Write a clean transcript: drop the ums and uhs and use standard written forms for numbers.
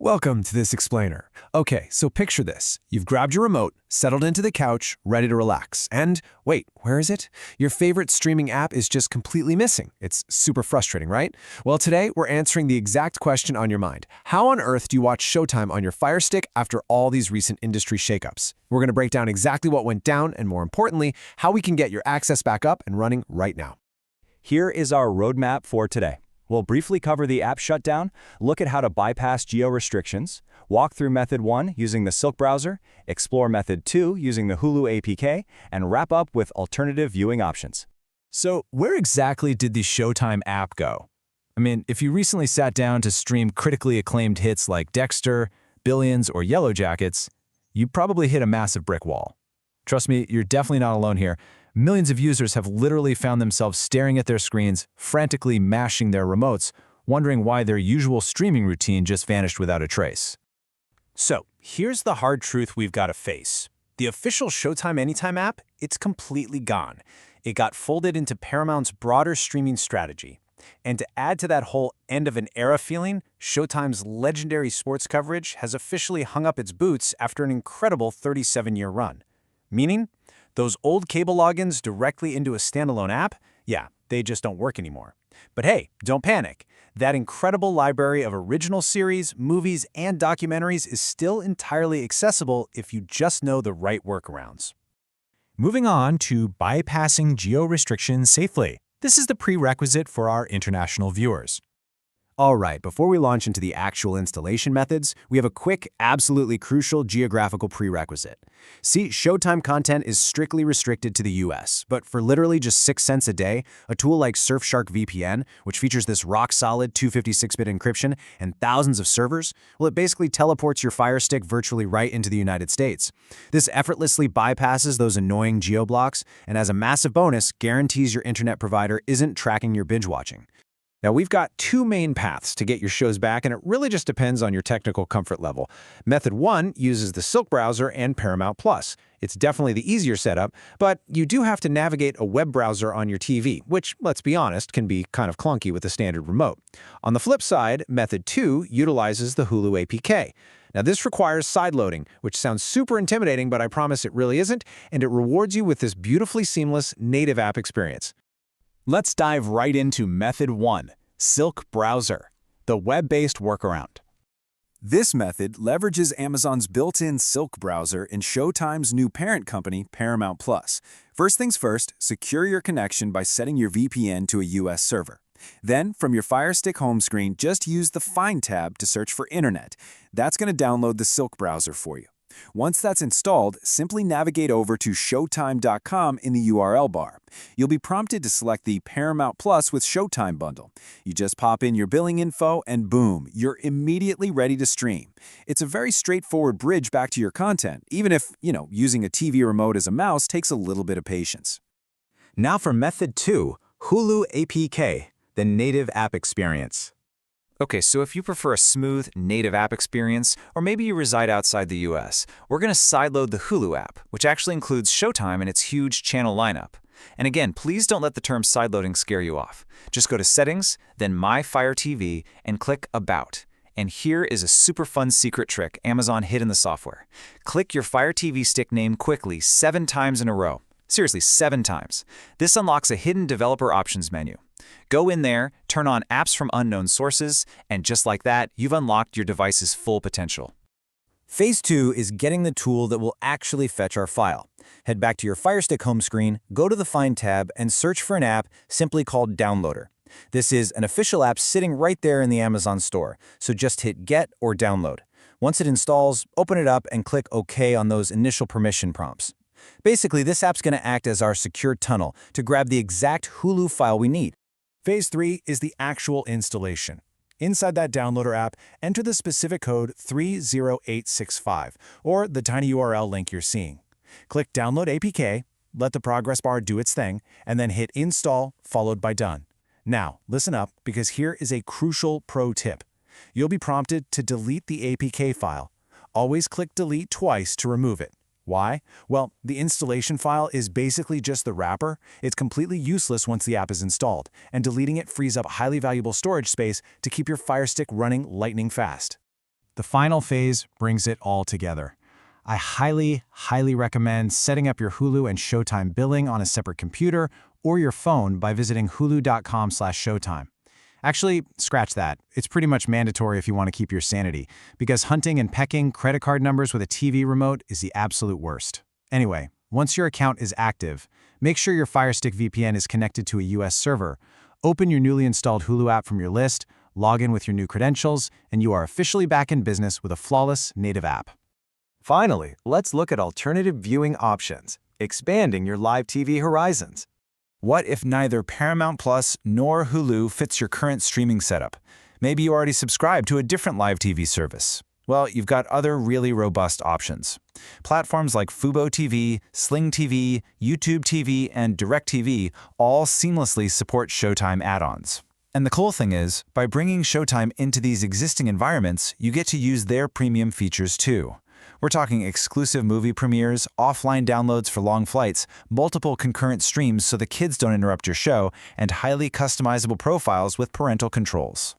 Welcome to this explainer. Okay, so picture this. You've grabbed your remote, settled into the couch, ready to relax. And wait, where is it? Your favorite streaming app is just completely missing. It's super frustrating, right? Well, today we're answering the exact question on your mind. How on earth do you watch Showtime on your Fire Stick after all these recent industry shakeups? We're going to break down exactly what went down and, more importantly, how we can get your access back up and running right now. Here is our roadmap for today. We'll briefly cover the app shutdown, look at how to bypass geo-restrictions, walk through Method 1 using the Silk browser, explore Method 2 using the Hulu APK, and wrap up with alternative viewing options. So where exactly did the Showtime app go? I mean, if you recently sat down to stream critically acclaimed hits like Dexter, Billions, or Yellow Jackets, you probably hit a massive brick wall. Trust me, you're definitely not alone here. Millions of users have literally found themselves staring at their screens, frantically mashing their remotes, wondering why their usual streaming routine just vanished without a trace. So, here's the hard truth we've got to face. The official Showtime Anytime app, it's completely gone. It got folded into Paramount's broader streaming strategy. And to add to that whole end-of-an-era feeling, Showtime's legendary sports coverage has officially hung up its boots after an incredible 37-year run. Meaning, those old cable logins directly into a standalone app, yeah, they just don't work anymore. But hey, don't panic. That incredible library of original series, movies, and documentaries is still entirely accessible if you just know the right workarounds. Moving on to bypassing geo-restrictions safely. This is the prerequisite for our international viewers. All right, before we launch into the actual installation methods, we have a quick, absolutely crucial geographical prerequisite. See, Showtime content is strictly restricted to the US, but for literally just 6 cents a day, a tool like Surfshark VPN, which features this rock-solid 256-bit encryption and thousands of servers, well, it basically teleports your Fire Stick virtually right into the United States. This effortlessly bypasses those annoying geo-blocks, and as a massive bonus, guarantees your internet provider isn't tracking your binge-watching. Now, we've got 2 main paths to get your shows back, and it really just depends on your technical comfort level. Method 1 uses the Silk browser and Paramount+. It's definitely the easier setup, but you do have to navigate a web browser on your TV, which, let's be honest, can be kind of clunky with a standard remote. On the flip side, Method 2 utilizes the Hulu APK. Now, this requires sideloading, which sounds super intimidating, but I promise it really isn't, and it rewards you with this beautifully seamless native app experience. Let's dive right into Method 1, Silk browser, the web-based workaround. This method leverages Amazon's built-in Silk browser and Showtime's new parent company, Paramount+. First things first, secure your connection by setting your VPN to a US server. Then, from your Fire Stick home screen, just use the Find tab to search for Internet. That's going to download the Silk browser for you. Once that's installed, simply navigate over to showtime.com in the URL bar. You'll be prompted to select the Paramount Plus with Showtime bundle. You just pop in your billing info and boom, you're immediately ready to stream. It's a very straightforward bridge back to your content, even if, using a TV remote as a mouse takes a little bit of patience. Now for Method 2, Hulu APK, the native app experience. Okay, so if you prefer a smooth, native app experience, or maybe you reside outside the US, we're going to sideload the Hulu app, which actually includes Showtime and its huge channel lineup. And again, please don't let the term sideloading scare you off. Just go to Settings, then My Fire TV, and click About. And here is a super fun secret trick Amazon hid in the software. Click your Fire TV stick name quickly 7 times in a row. Seriously, 7 times. This unlocks a hidden developer options menu. Go in there, turn on apps from unknown sources, and just like that, you've unlocked your device's full potential. Phase 2 is getting the tool that will actually fetch our file. Head back to your Fire Stick home screen, go to the Find tab, and search for an app simply called Downloader. This is an official app sitting right there in the Amazon store, so just hit Get or Download. Once it installs, open it up and click OK on those initial permission prompts. Basically, this app's going to act as our secure tunnel to grab the exact Hulu file we need. Phase 3 is the actual installation. Inside that downloader app, enter the specific code 30865, or the tiny URL link you're seeing. Click Download APK, let the progress bar do its thing, and then hit Install, followed by Done. Now, listen up, because here is a crucial pro tip. You'll be prompted to delete the APK file. Always click Delete twice to remove it. Why? Well, the installation file is basically just the wrapper. It's completely useless once the app is installed, and deleting it frees up highly valuable storage space to keep your Fire Stick running lightning fast. The final phase brings it all together. I highly recommend setting up your Hulu and Showtime billing on a separate computer or your phone by visiting hulu.com/Showtime. Actually, scratch that. It's pretty much mandatory if you want to keep your sanity, because hunting and pecking credit card numbers with a TV remote is the absolute worst. Anyway, once your account is active, make sure your FireStick VPN is connected to a US server. Open your newly installed Hulu app from your list, log in with your new credentials, and you are officially back in business with a flawless native app. Finally, let's look at alternative viewing options, expanding your live TV horizons. What if neither Paramount Plus nor Hulu fits your current streaming setup? Maybe you already subscribe to a different live TV service. Well, you've got other really robust options. Platforms like Fubo TV, Sling TV, YouTube TV, and DirecTV all seamlessly support Showtime add-ons. And the cool thing is, by bringing Showtime into these existing environments, you get to use their premium features too. We're talking exclusive movie premieres, offline downloads for long flights, multiple concurrent streams so the kids don't interrupt your show, and highly customizable profiles with parental controls.